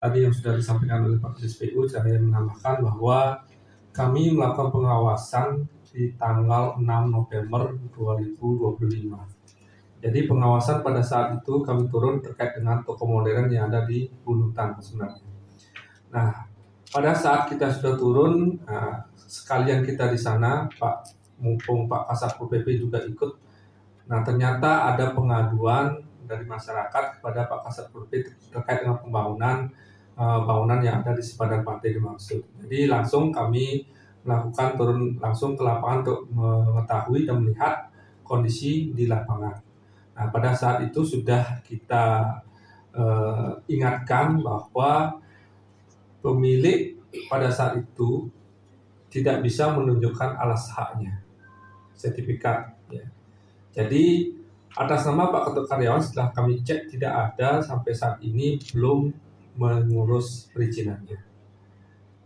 tadi yang sudah disampaikan oleh Pak Kadis PU, saya menambahkan bahwa kami melakukan pengawasan di tanggal 6 November 2025. Jadi pengawasan pada saat itu kami turun terkait dengan toko modern yang ada di Bunutan sebenarnya. Nah, pada saat kita sudah turun, sekalian kita di sana, mumpung Pak Kasatpol PP juga ikut. Nah, ternyata ada pengaduan dari masyarakat kepada Pak Kasatpol PP terkait dengan bangunan yang ada di sepadan pantai dimaksud. Jadi langsung kami melakukan turun langsung ke lapangan untuk mengetahui dan melihat kondisi di lapangan. Nah, pada saat itu sudah kita ingatkan bahwa pemilik pada saat itu tidak bisa menunjukkan alas haknya, sertifikat. Ya. Jadi atas nama Pak Ketua Karyawan setelah kami cek tidak ada sampai saat ini belum mengurus perizinannya.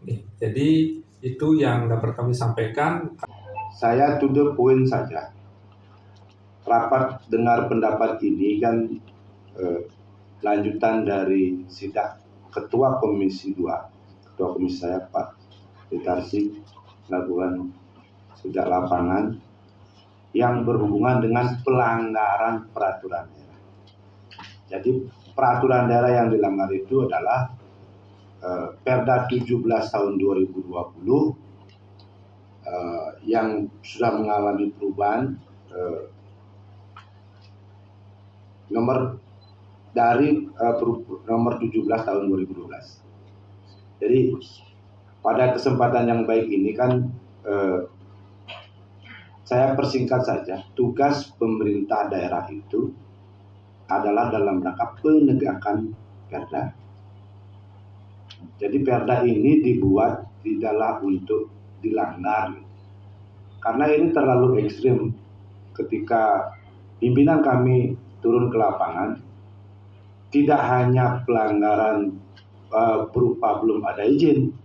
Nih, jadi itu yang dapat kami sampaikan. Saya to the point saja. Rapat dengar pendapat ini kan lanjutan dari sidang Ketua Komisi 2, Ketua Komisi saya Pak Detarsi melakukan sidang lapangan yang berhubungan dengan pelanggaran peraturan daerah. Jadi peraturan daerah yang dilanggar itu adalah Perda 17 tahun 2020 yang sudah mengalami perubahan nomor 17 tahun 2012. Jadi pada kesempatan yang baik ini kan saya persingkat saja, tugas pemerintah daerah itu adalah dalam rangka penegakan Perda. Jadi Perda ini dibuat tidaklah untuk dilanggar, karena ini terlalu ekstrim. Ketika pimpinan kami turun ke lapangan, tidak hanya pelanggaran berupa belum ada izin,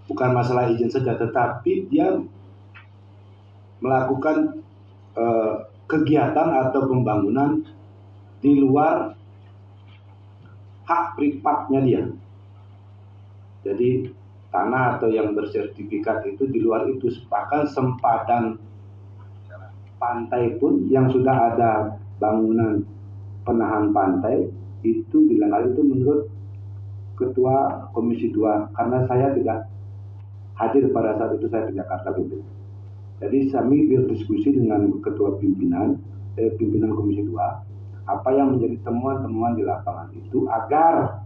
bukan masalah izin saja, tetapi dia melakukan kegiatan atau pembangunan di luar hak privatnya dia. Jadi tanah atau yang bersertifikat itu di luar itu, bahkan sempadan pantai pun yang sudah ada bangunan penahan pantai itu dilanggar. Itu menurut Ketua Komisi 2, karena saya tidak hadir pada saat itu, saya di Jakarta gitu. Jadi kami berdiskusi dengan Ketua pimpinan Komisi 2 apa yang menjadi temuan-temuan di lapangan itu agar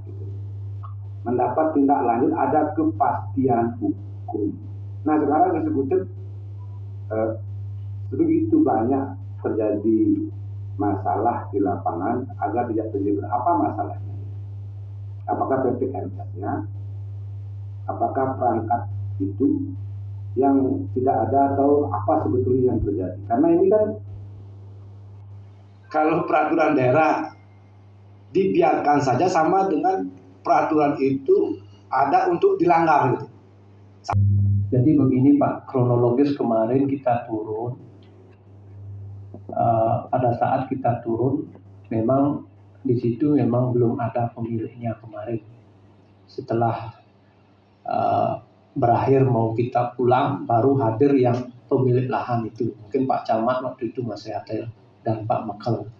mendapat tindak lanjut, ada kepastian hukum. Nah sekarang eksekutif begitu banyak terjadi masalah di lapangan agar tidak terjadi. Apa masalahnya? Apakah PPNS-nya? Apakah perangkat itu yang tidak ada, atau apa sebetulnya yang terjadi? Karena ini kan kalau peraturan daerah dibiarkan saja sama dengan peraturan itu ada untuk dilanggar gitu. Jadi begini Pak, kronologis kemarin kita turun, pada saat kita turun memang di situ memang belum ada pemiliknya kemarin. Setelah berakhir mau kita pulang, baru hadir yang pemilik lahan itu. Mungkin Pak Camat waktu itu masih hadir dan Pak Mekel.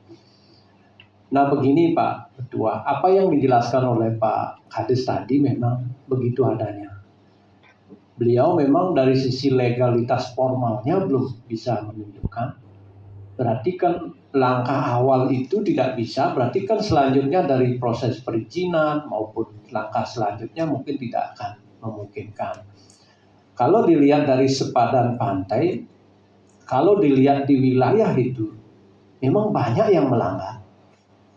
Nah begini Pak Ketua, apa yang dijelaskan oleh Pak Kadis tadi memang begitu adanya. Beliau memang dari sisi legalitas formalnya belum bisa menunjukkan. Berarti kan langkah awal itu tidak bisa, berarti kan selanjutnya dari proses perizinan maupun langkah selanjutnya mungkin tidak akan memungkinkan. Kalau dilihat dari sepadan pantai, kalau dilihat di wilayah itu, memang banyak yang melanggar.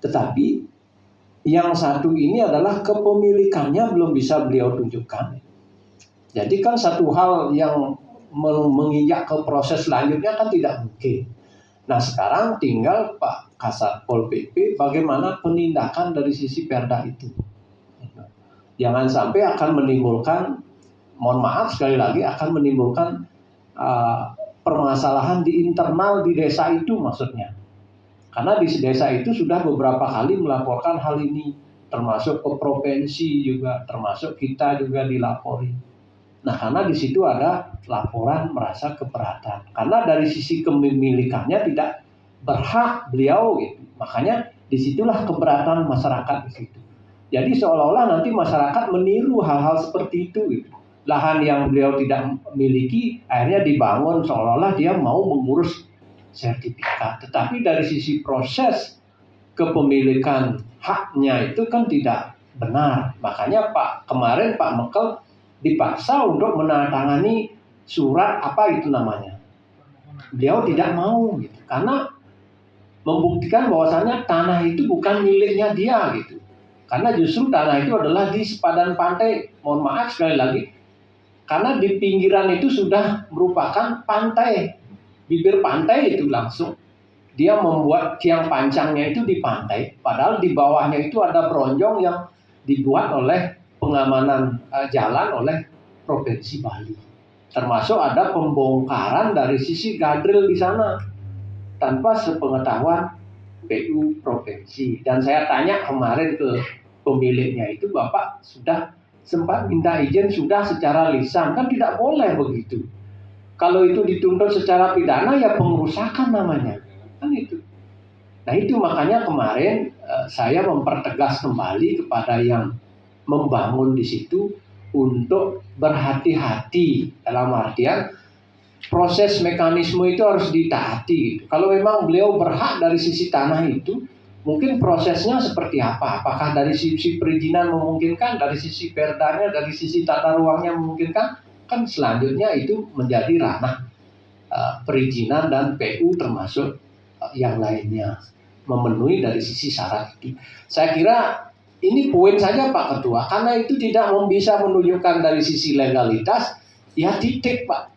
Tetapi yang satu ini adalah kepemilikannya belum bisa beliau tunjukkan. Jadi kan satu hal yang menginjak ke proses selanjutnya kan tidak mungkin. Nah sekarang tinggal Pak Kasatpol PP bagaimana penindakan dari sisi Perda itu. Jangan sampai akan menimbulkan, mohon maaf sekali lagi, akan menimbulkan permasalahan di internal di desa itu maksudnya. Karena di desa itu sudah beberapa kali melaporkan hal ini termasuk ke provinsi juga, termasuk kita juga dilapori. Nah, karena di situ ada laporan merasa keberatan. Karena dari sisi kepemilikannya tidak berhak beliau gitu. Makanya disitulah keberatan masyarakat di situ. Jadi seolah-olah nanti masyarakat meniru hal-hal seperti itu gitu. Lahan yang beliau tidak miliki akhirnya dibangun seolah-olah dia mau mengurus sertifikat. Tetapi dari sisi proses kepemilikan haknya itu kan tidak benar. Makanya kemarin Pak Mekel dipaksa untuk menandatangani surat apa itu namanya. Beliau tidak mau gitu. Karena membuktikan bahwasannya tanah itu bukan miliknya dia gitu. Karena justru tanah itu adalah di sepadan pantai. Mohon maaf sekali lagi. Karena di pinggiran itu sudah merupakan pantai. Bibir pantai itu langsung. Dia membuat tiang pancangnya itu di pantai, padahal di bawahnya itu ada bronjong yang dibuat oleh pengamanan jalan oleh Provinsi Bali. Termasuk ada pembongkaran dari sisi gadril di sana tanpa sepengetahuan PU Provinsi. Dan saya tanya kemarin ke pemiliknya itu, Bapak sudah sempat minta izin sudah secara lisan, kan tidak boleh begitu. Kalau itu dituntut secara pidana ya pengerusakan namanya. Kan itu. Nah itu makanya kemarin saya mempertegas kembali kepada yang membangun di situ untuk berhati-hati, dalam artian proses mekanisme itu harus ditaati gitu. Kalau memang beliau berhak dari sisi tanah itu, mungkin prosesnya seperti apa? Apakah dari sisi perizinan memungkinkan, dari sisi perdanya, dari sisi tata ruangnya memungkinkan? Kan selanjutnya itu menjadi ranah perizinan dan PU termasuk yang lainnya memenuhi dari sisi syarat itu. Saya kira ini poin saja Pak Ketua, karena itu tidak bisa menunjukkan dari sisi legalitas, ya titik Pak.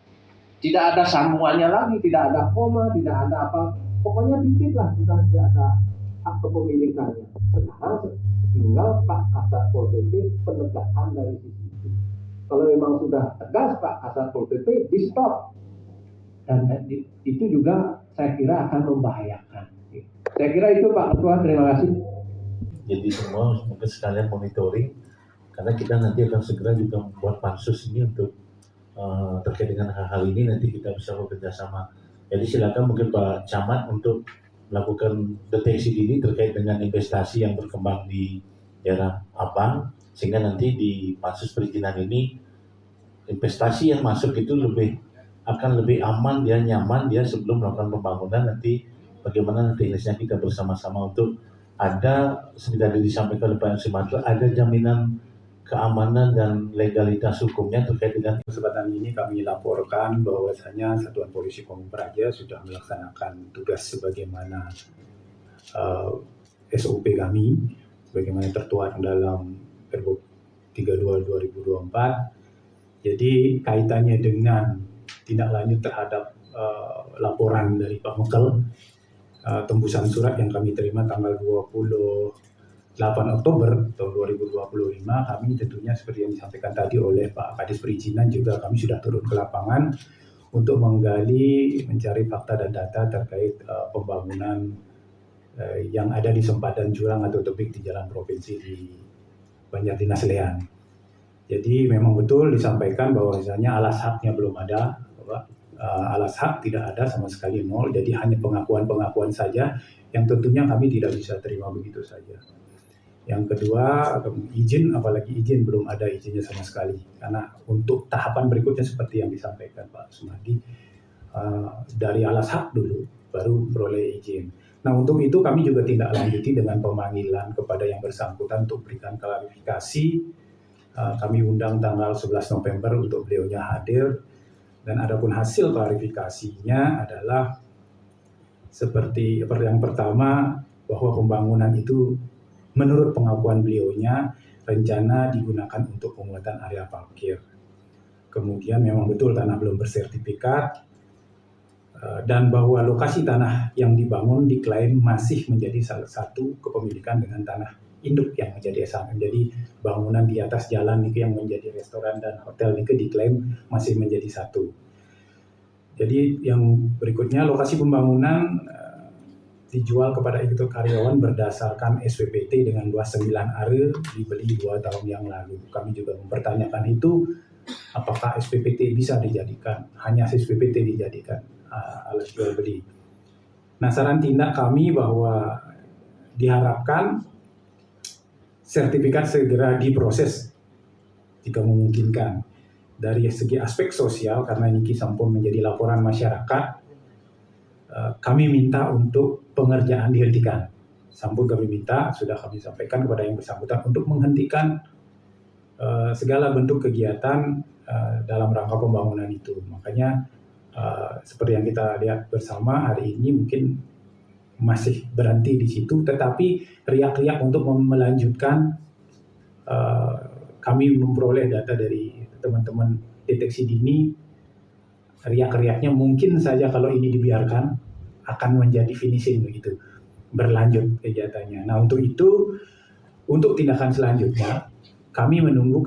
Tidak ada sambungannya lagi, tidak ada koma, tidak ada apa. Pokoknya titik lah, sudah tidak ada hak kepemilikannya. Sekarang tinggal Pak Kasatpol PP penegakan dari sisi itu. Kalau memang sudah tegas Pak Kasatpol PP, di stop. Dan itu juga saya kira akan membahayakan. Saya kira itu Pak Ketua, terima kasih. Jadi semua mungkin sekalian monitoring, karena kita nanti akan segera juga membuat pansus ini untuk terkait dengan hal-hal ini, nanti kita bisa bekerja sama. Jadi silakan mungkin Pak Camat untuk melakukan deteksi dini terkait dengan investasi yang berkembang di daerah Abang, sehingga nanti di pansus perizinan ini investasi yang masuk itu akan lebih aman, dia nyaman, dia sebelum melakukan pembangunan nanti bagaimana teknisnya kita bersama-sama untuk ada, seperti tadi disampaikan oleh Pak Sumatera, ada jaminan keamanan dan legalitas hukumnya terkait dengan kesempatan ini. Kami laporkan bahwasanya Satuan Polisi Pamung Praja sudah melaksanakan tugas sebagaimana SOP kami, sebagaimana tertuang dalam Pergub 32 2024. Jadi kaitannya dengan tindak lanjut terhadap laporan dari Pak Mekel, tembusan surat yang kami terima tanggal 28 Oktober tahun 2025, kami tentunya seperti yang disampaikan tadi oleh Pak Kadis Perizinan, juga kami sudah turun ke lapangan untuk menggali, mencari fakta dan data terkait pembangunan yang ada di sempadan jurang atau tebing di jalan provinsi di Banjardinas Lean. Jadi memang betul disampaikan bahwasanya alas haknya belum ada, alas hak tidak ada sama sekali, nol. Jadi hanya pengakuan-pengakuan saja yang tentunya kami tidak bisa terima begitu saja. Yang kedua, izin, apalagi izin belum ada izinnya sama sekali. Karena untuk tahapan berikutnya seperti yang disampaikan Pak Sumadi, dari alas hak dulu baru peroleh izin. Nah untuk itu kami juga tindak lanjuti dengan pemanggilan kepada yang bersangkutan untuk berikan klarifikasi. Kami undang tanggal 11 November untuk beliaunya hadir. Dan adapun hasil klarifikasinya adalah seperti yang pertama, bahwa pembangunan itu menurut pengakuan beliaunya rencana digunakan untuk pembuatan area parkir. Kemudian memang betul tanah belum bersertifikat, dan bahwa lokasi tanah yang dibangun diklaim masih menjadi salah satu kepemilikan dengan tanah induk yang menjadi SHM. Jadi bangunan di atas jalan itu yang menjadi restoran dan hotel itu diklaim masih menjadi satu. Jadi yang berikutnya, lokasi pembangunan dijual kepada itu karyawan berdasarkan SPPT dengan luas 9 are dibeli 2 tahun yang lalu. Kami juga mempertanyakan itu, apakah SPPT bisa dijadikan, hanya SPPT dijadikan alat jual beli. Nah, saran tindak kami bahwa diharapkan sertifikat segera diproses jika memungkinkan. Dari segi aspek sosial, karena ini sampun menjadi laporan masyarakat, kami minta untuk pengerjaan dihentikan. Sampun kami minta, sudah kami sampaikan kepada yang bersangkutan untuk menghentikan segala bentuk kegiatan dalam rangka pembangunan itu. Makanya seperti yang kita lihat bersama hari ini mungkin masih berhenti di situ, tetapi riak-riak untuk melanjutkan, kami memperoleh data dari teman-teman deteksi dini, riak-riaknya mungkin saja kalau ini dibiarkan akan menjadi finishing begitu, berlanjut kegiatannya. Nah, untuk itu, untuk tindakan selanjutnya, kami menunggu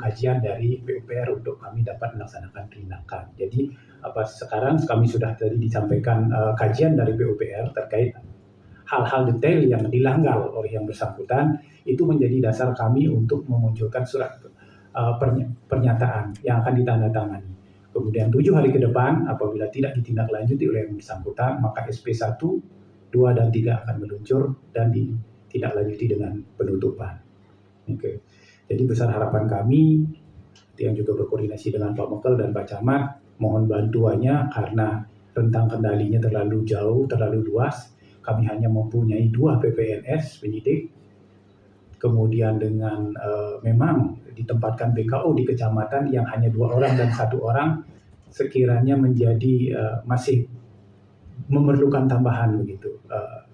kajian dari PUPR untuk kami dapat melaksanakan tindakan. Jadi sekarang kami sudah tadi disampaikan kajian dari PUPR terkait hal-hal detail yang dilanggar oleh yang bersangkutan, itu menjadi dasar kami untuk memunculkan surat pernyataan yang akan ditandatangani. Kemudian 7 hari ke depan, apabila tidak ditindaklanjuti oleh yang bersangkutan, maka SP1, 2, dan 3 akan meluncur dan ditindaklanjuti dengan penutupan. Oke. Jadi besar harapan kami, yang juga berkoordinasi dengan Pak Mekel dan Pak Camat, mohon bantuannya karena rentang kendalinya terlalu jauh, terlalu luas. Kami hanya mempunyai 2 PPNS penyidik. Kemudian dengan memang ditempatkan BKO di kecamatan yang hanya 2 orang dan 1 orang, sekiranya menjadi masih memerlukan tambahan begitu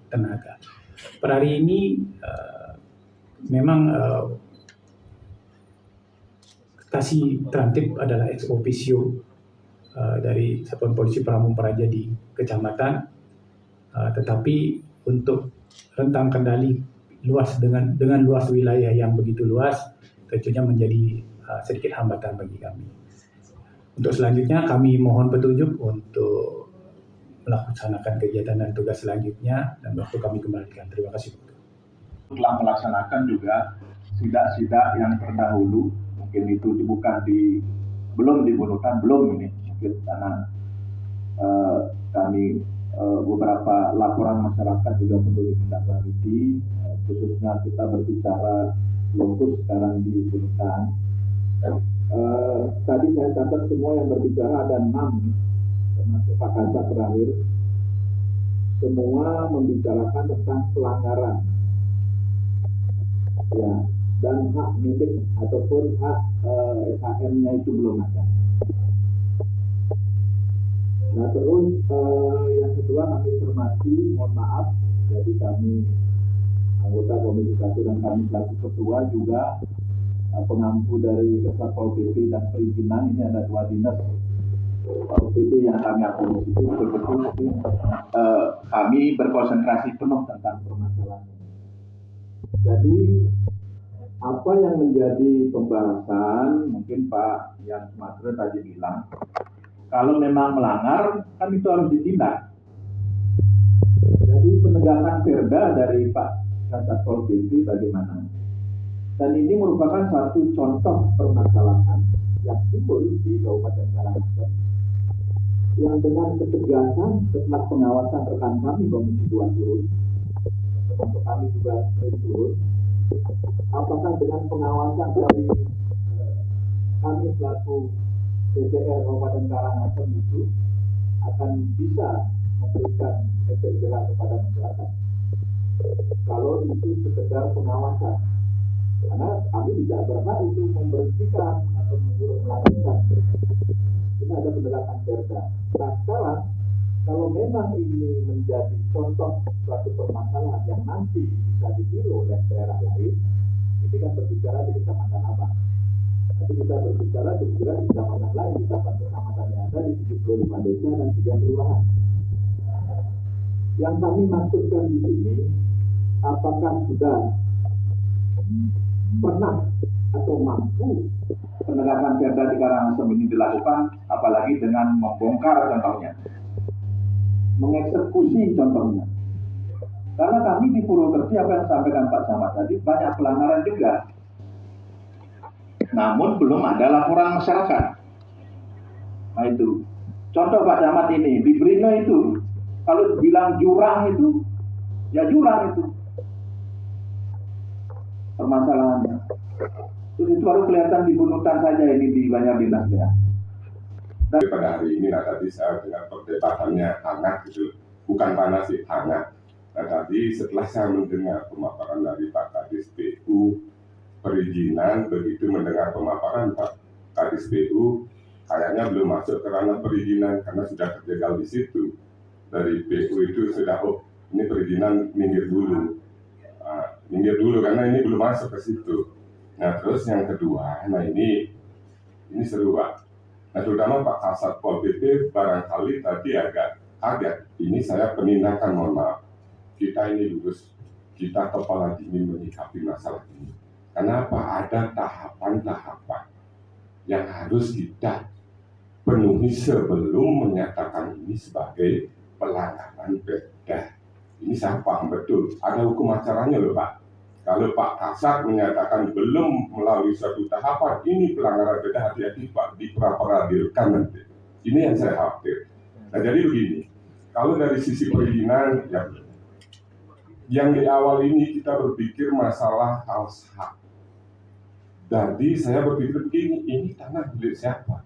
tenaga. Per hari ini memang kasih terantip adalah ex officio dari Satuan Polisi Pamung Praja di kecamatan, tetapi untuk rentang kendali luas dengan luas wilayah yang begitu luas, tentunya menjadi sedikit hambatan bagi kami. Untuk selanjutnya kami mohon petunjuk untuk melaksanakan kegiatan dan tugas selanjutnya, dan waktu kami kembalikan. Terima kasih. Telah melaksanakan juga sidak-sidak yang terdahulu, mungkin itu belum dibunuhkan, belum ini mungkin karena kami beberapa laporan masyarakat juga perlu ditindaklanjuti, khususnya kita berbicara lokus sekarang dibunuhkan. Tadi saya catat semua yang berbicara ada 6, termasuk Pak Kasat terakhir, semua membicarakan tentang pelanggaran, ya, dan hak milik ataupun hak SHM-nya itu belum ada. Nah, terus yang kedua kami informasi, mohon maaf, jadi kami anggota Komisi 1 dan kami selaku ketua juga pengampu dari Satpol PP dan perizinan, ini ada 2 dinas PP yang kami akui itu betul-betul kami berkonsentrasi penuh tentang permasalahan ini. Jadi apa yang menjadi pembahasan, mungkin Pak Yan Sumatera tadi bilang, kalau memang melanggar, kan itu harus ditindak. Jadi penegakan perda dari Pak Satpol PP bagaimana? Dan ini merupakan satu contoh permasalahan yang timbul di Kabupaten Karangasem, yang dengan ketegasan setelah pengawasan rekan kami Komisi 2 turun, termasuk kami juga sering turun, apakah dengan pengawasan dari kami selaku DPR Kabupaten Karangasem itu akan bisa memberikan efek jerah kepada masyarakat. Kalau itu sekedar pengawasan, karena kami tidak berhak itu memberhentikan atau menyuruh melanjutkan. Ini ada penegakan perda. Nah, sekarang kalau memang ini menjadi contoh suatu permasalahan yang nanti bisa ditiru oleh daerah lain, ini kan berbicara di Kecamatan Abang. Nanti kita berbicara juga di kecamatan lain, di 8 kecamatan yang ada di 75 desa dan 3 kelurahan. Yang kami maksudkan di sini, apakah sudah pernah atau mampu penegakan perda di Karangasem ini dilakukan, apalagi dengan membongkar contohnya, mengeksekusi contohnya, Karena kami di Purwokerti, apa yang disampaikan Pak Camat tadi, banyak pelanggaran juga. Namun belum ada laporan masyarakat. Nah itu. Contoh Pak Camat ini, di Brino itu, kalau bilang jurang itu, ya jurang itu. Permasalahannya. Terus itu baru kelihatan di Bunutan saja ini di Banjardinas ya. Pada hari ini, tadi saya dengar perdebatannya hangat gitu, bukan panas sih, hangat. Tadi setelah saya mendengar pemaparan dari Pak Kadis PU perizinan, begitu mendengar pemaparan Pak Kadis PU, kayaknya belum masuk ke ranah perizinan karena sudah terjegal di situ. Dari PU itu sudah, ini perizinan minggir dulu karena ini belum masuk ke situ. Nah terus yang kedua, nah ini seru Pak. Nah terutama Pak Kasat Pol PP barangkali tadi agak kaget. Ini saya penindakan, mohon maaf. Kita ini lurus, kita kepala dingin menyikapi masalah ini. Kenapa? Ada tahapan-tahapan yang harus kita penuhi sebelum menyatakan ini sebagai pelanggaran Perda. Ini saya paham betul. Ada hukum acaranya loh Pak. Kalau Pak Kasat menyatakan belum melalui suatu tahapan, ini pelanggaran Perda, hati-hati Pak, diperadiilkan nanti. Ini yang saya khawatir. Nah jadi begini, kalau dari sisi perizinan, yang di awal ini kita berpikir masalah hak. Jadi saya berpikir begini, ini tanah milik siapa?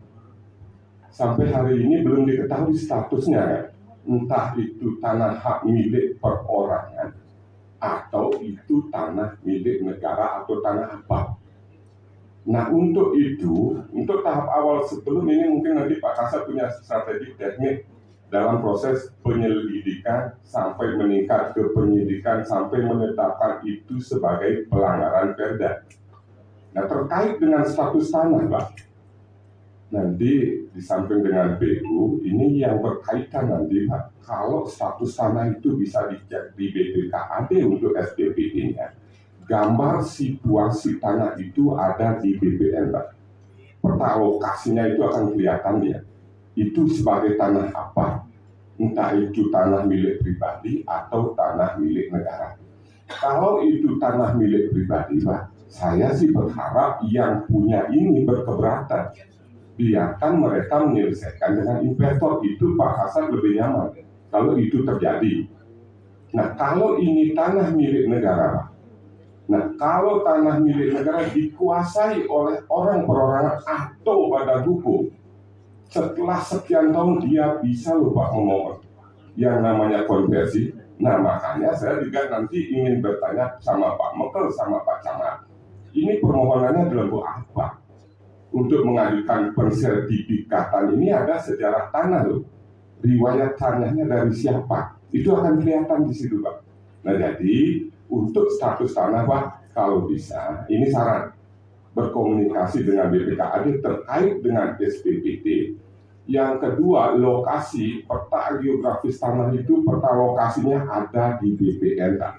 Sampai hari ini belum diketahui statusnya, entah itu tanah hak milik perorangan, atau itu tanah milik negara atau tanah apa. Nah untuk itu, untuk tahap awal sebelum ini mungkin nanti Pak Kasat punya strategi teknik dalam proses penyelidikan sampai meningkat ke penyidikan sampai menetapkan itu sebagai pelanggaran Perda. Nah terkait dengan status tanah Pak, nanti di samping dengan PU ini yang berkaitan nanti Pak, kalau status tanah itu bisa dicek di BPKAD untuk SPPD-nya, gambar situasi tanah itu ada di BPN Pak. Peta lokasinya itu akan kelihatan ya, itu sebagai tanah apa, entah itu tanah milik pribadi atau tanah milik negara. Kalau itu tanah milik pribadi Pak, saya sih berharap yang punya ini berkeberatan. Biarkan mereka menyelesaikan dengan investor, itu Pak Kasat lebih nyaman kalau itu terjadi. Nah kalau ini tanah milik negara Pak, nah kalau tanah milik negara dikuasai oleh orang perorangan atau badan hukum, setelah sekian tahun dia bisa loh Pak memohon yang namanya konversi. Nah makanya saya juga nanti ingin bertanya sama Pak Mekel sama Pak Camat, ini permohonannya dalam bentuk apa? Untuk mengajukan pensertifikatan ini ada sejarah tanah loh, riwayat tanahnya dari siapa, itu akan kelihatan di situ Pak. Nah jadi untuk status tanah Pak, kalau bisa ini saran berkomunikasi dengan BPKAD terkait dengan SPPT. Yang kedua, lokasi peta geografis tanah itu, peta lokasinya ada di BPN Pak.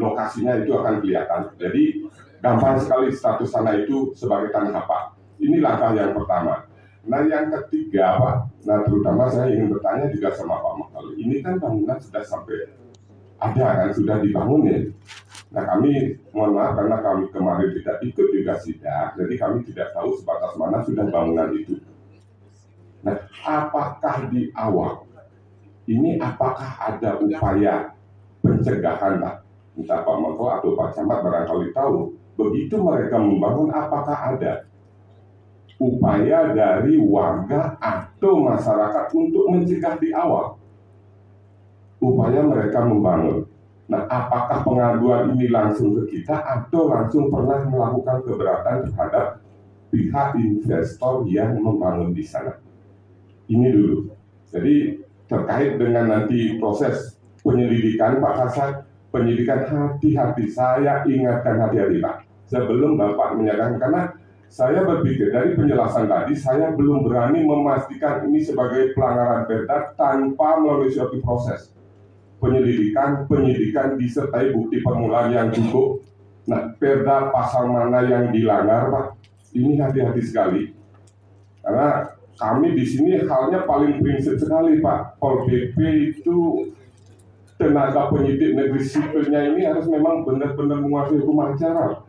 Lokasinya itu akan kelihatan. Jadi gampang sekali status tanah itu sebagai tanah apa. Ini langkah yang pertama. Nah yang ketiga Pak, nah terutama saya ingin bertanya juga sama Pak Mekel. Ini kan bangunan sudah sampai ada kan, sudah dibangun ya. Nah kami mohon maaf karena kami kemarin tidak ikut juga sidak, jadi kami tidak tahu sebatas mana sudah bangunan itu. Nah apakah di awal ini apakah ada upaya pencegahan Pak? Entah Pak Mekel atau Pak Camat barangkali tahu. Begitu mereka membangun, apakah ada upaya dari warga atau masyarakat untuk mencegah di awal upaya mereka membangun. Nah, apakah pengaduan ini langsung ke kita atau langsung pernah melakukan keberatan terhadap pihak investor yang membangun di sana? Ini dulu. Jadi terkait dengan nanti proses penyelidikan Pak Kasat, penyidikan hati-hati, saya ingatkan hati-hati Pak. Sebelum Bapak menyatakan, karena saya berpikir dari penjelasan tadi, saya belum berani memastikan ini sebagai pelanggaran Perda tanpa melalui suatu proses penyidikan disertai bukti permulaan yang cukup. Nah, Perda pasal mana yang dilanggar, Pak? Ini hati-hati sekali. Karena kami di sini halnya paling prinsip sekali, Pak. Pol PP itu tenaga penyidik negeri sipilnya ini harus memang benar-benar menguasai hukum acara.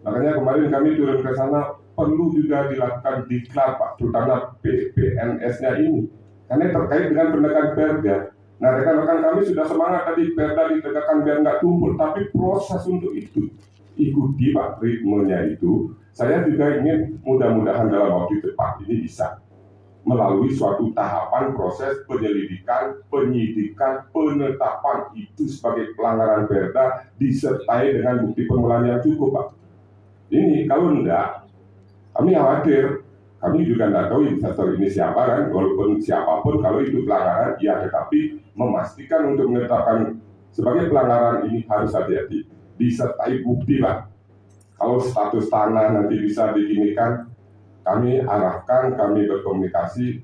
Makanya kemarin kami turun ke sana, perlu juga dilakukan diklat Pak, terutama PNS-nya ini, karena terkait dengan penegakan perda. Nah, rekan-rekan kami sudah semangat tadi perda ditegakkan biar nggak tumpul, tapi proses untuk itu ikuti Pak ritmenya itu. Saya juga ingin mudah-mudahan dalam waktu cepat ini bisa melalui suatu tahapan proses penyelidikan, penyidikan, penetapan itu sebagai pelanggaran perda disertai dengan bukti permulaan yang cukup Pak. Ini kalau enggak, kami khawatir, kami juga enggak tahu investor ini siapa kan, walaupun siapapun kalau itu pelanggaran, ya tetapi memastikan untuk menetapkan sebagai pelanggaran ini harus hati-hati, disertai bukti Pak. Kalau status tanah nanti bisa diginikan, kami arahkan, kami berkomunikasi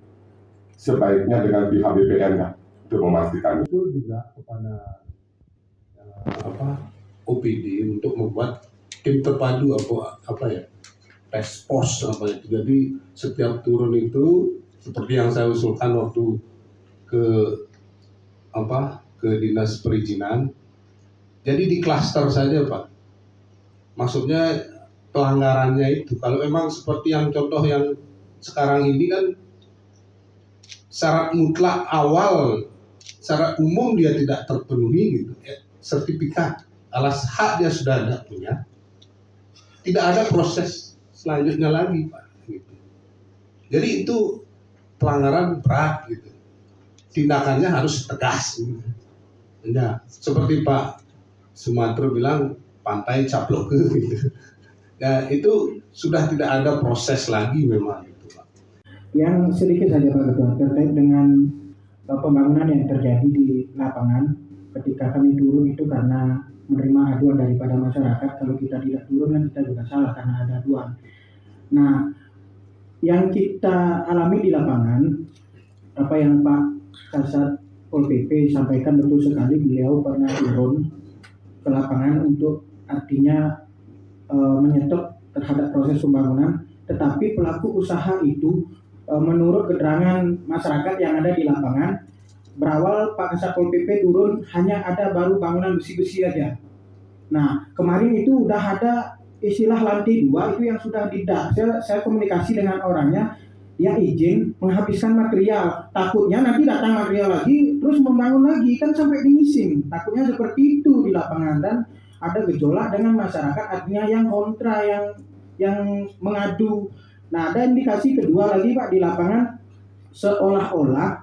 sebaiknya dengan pihak BPN Pak, untuk memastikan. Itu juga kepada OPD untuk membuat tim terpadu task force itu. Jadi setiap turun itu seperti yang saya usulkan waktu ke dinas perizinan. Jadi di klaster saja Pak. Maksudnya pelanggarannya itu kalau memang seperti yang contoh yang sekarang ini kan syarat mutlak awal, syarat umum dia tidak terpenuhi gitu. Sertifikat alas hak dia sudah ada punya. Tidak ada proses selanjutnya lagi Pak. Gitu. Jadi itu pelanggaran berat gitu. Tindakannya harus tegas. Gitu. Ya, seperti Pak Sumatera bilang pantai caplok gitu. Ya itu sudah tidak ada proses lagi memang itu Pak. Yang sedikit saja Pak Ketua terkait dengan pembangunan yang terjadi di lapangan ketika kami turun itu karena menerima aduan daripada masyarakat. Kalau kita tidak turun kan kita juga salah karena ada aduan. Nah, yang kita alami di lapangan, apa yang Pak Kasat Pol PP sampaikan betul sekali, beliau pernah turun ke lapangan untuk artinya menyetop terhadap proses pembangunan, tetapi pelaku usaha itu menurut keterangan masyarakat yang ada di lapangan, berawal Pak Kasat Pol PP turun hanya ada baru bangunan besi-besi aja. Nah, kemarin itu udah ada istilah lantai 2 itu yang sudah didak. Saya komunikasi dengan orangnya, dia izin menghabiskan material. Takutnya nanti datang material lagi, terus membangun lagi, kan sampai finishing. Takutnya seperti itu di lapangan dan ada gejolak dengan masyarakat, artinya yang kontra, yang mengadu. Nah, ada indikasi kedua lagi Pak di lapangan, seolah-olah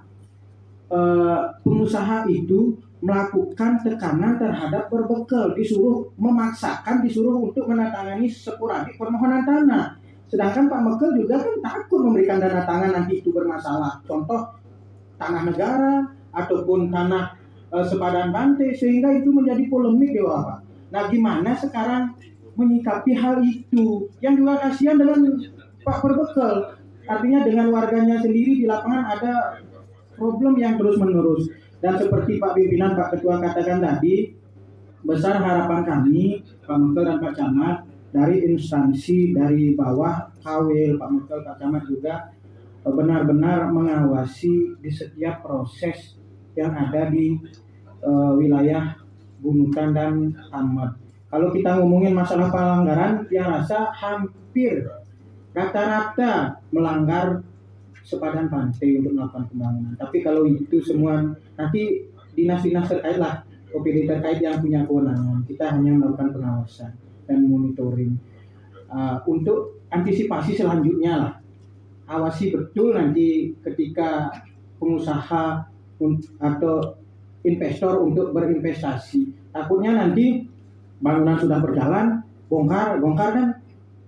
pengusaha itu melakukan tekanan terhadap berbekal, disuruh untuk menandatangani sporadik permohonan tanah. Sedangkan Pak Mekel juga kan takut memberikan dana tangan nanti itu bermasalah. Contoh tanah negara ataupun tanah sepadan Bante, sehingga itu menjadi polemik ya Pak. Nah, gimana sekarang menyikapi hal itu? Yang juga kasihan dengan Pak Berbekal. Artinya dengan warganya sendiri di lapangan ada problem yang terus-menerus. Dan seperti Pak Pimpinan, Pak Ketua katakan tadi, besar harapan kami, Pak Mekel dan Pak Camat, dari instansi dari bawah, Kawil, Pak Mekel, Pak Camat juga benar-benar mengawasi di setiap proses yang ada di wilayah Bunukan dan Tamat. Kalau kita ngomongin masalah pelanggaran, yang rasa hampir rata-rata melanggar sepadan pantai untuk melakukan pembangunan. Tapi kalau itu semua nanti dinas-dinas terkait lah, OPD terkait yang punya kewenangan. Kita hanya melakukan pengawasan dan monitoring untuk antisipasi selanjutnya lah. Awasi betul nanti ketika pengusaha atau investor untuk berinvestasi. Takutnya nanti bangunan sudah berjalan, bongkar kan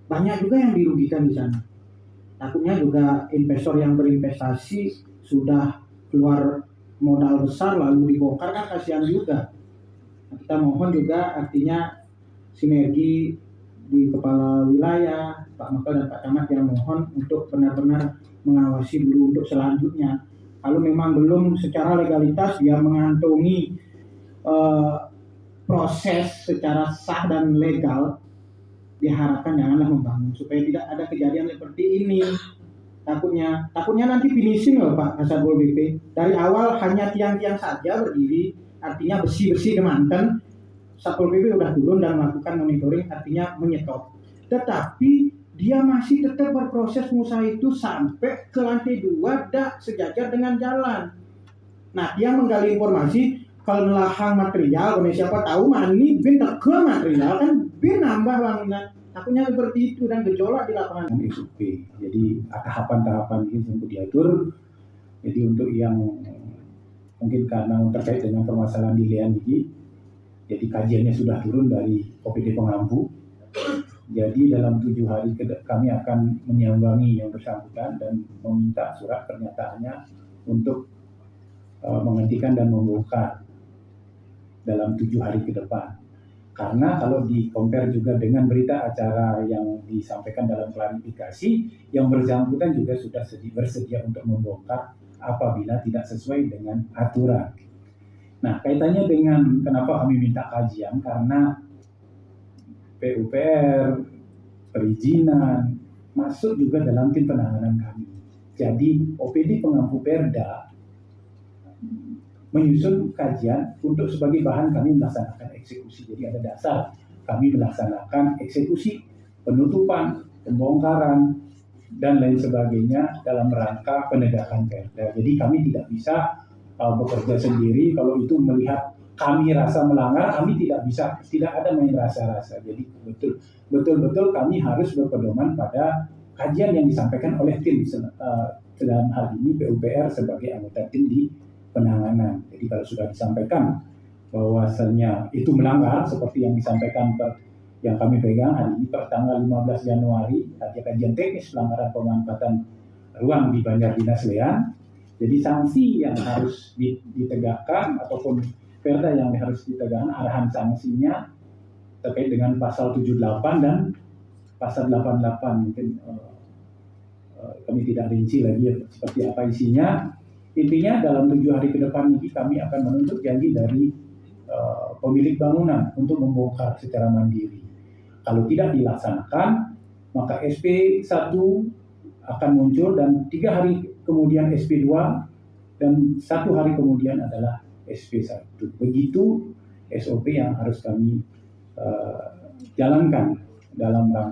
banyak juga yang dirugikan di sana. Takutnya juga investor yang berinvestasi sudah keluar modal besar lalu dibongkar kan kasihan juga. Kita mohon juga artinya sinergi di kepala wilayah, Pak Mekel dan Pak Camat yang mohon untuk benar-benar mengawasi dulu untuk selanjutnya. Kalau memang belum secara legalitas dia mengantongi proses secara sah dan legal, diharapkan janganlah membangun supaya tidak ada kejadian seperti ini. Takutnya nanti finishing loh Pak Kasat Pol PP. Dari awal hanya tiang-tiang saja berdiri, artinya besi-besi kemanten, Satpol PP udah turun dan melakukan monitoring, artinya menyetop. Tetapi dia masih tetap berproses pengusaha itu sampai ke lantai 2 dak sejajar dengan jalan. Nah, dia menggali informasi kalau melahang material, kalau siapa tahu mani bin ke material kan bin nambah bangunan. Takutnya seperti itu dan gejolak di lapangan. SOP. Jadi tahapan-tahapan ini untuk diatur. Jadi untuk yang mungkin karena terkait dengan permasalahan di Lean ini, jadi kajiannya sudah turun dari OPD Pengampu. Jadi dalam 7 hari kami akan menyambangi yang bersangkutan dan meminta surat pernyataannya untuk menghentikan dan membongkar dalam 7 hari ke depan. Karena kalau di-compare juga dengan berita acara yang disampaikan dalam klarifikasi, yang bersangkutan juga sudah bersedia untuk membongkar apabila tidak sesuai dengan aturan. Nah, kaitannya dengan kenapa kami minta kajian, karena PUPR, perizinan, masuk juga dalam tim penanganan kami. Jadi, OPD Pengampu Perda menyusun kajian untuk sebagai bahan kami melaksanakan eksekusi. Jadi ada dasar kami melaksanakan eksekusi, penutupan, pembongkaran, dan lain sebagainya dalam rangka penegakan perda. Jadi kami tidak bisa bekerja sendiri. Kalau itu melihat kami rasa melanggar, kami tidak ada main rasa-rasa. Jadi betul-betul kami harus berpedoman pada kajian yang disampaikan oleh tim, dalam hal ini PUPR sebagai anggota tim di penanganan. Jadi kalau sudah disampaikan bahwasannya itu melanggar seperti yang disampaikan yang kami pegang hari ini per tanggal 15 Januari, ada kajian teknis pelanggaran pemanfaatan ruang di Banjar Dinas Lean. Jadi sanksi yang harus ditegakkan ataupun perda yang harus ditegakkan, arahan sanksinya terkait dengan pasal 78 dan pasal 88. Mungkin kami tidak rinci lagi seperti apa isinya. Intinya dalam 7 hari ke depan ini kami akan menuntut janji dari pemilik bangunan untuk membongkar secara mandiri. Kalau tidak dilaksanakan, maka SP1 akan muncul dan 3 hari kemudian SP2 dan 1 hari kemudian adalah SP1. Begitu SOP yang harus kami jalankan dalam rangka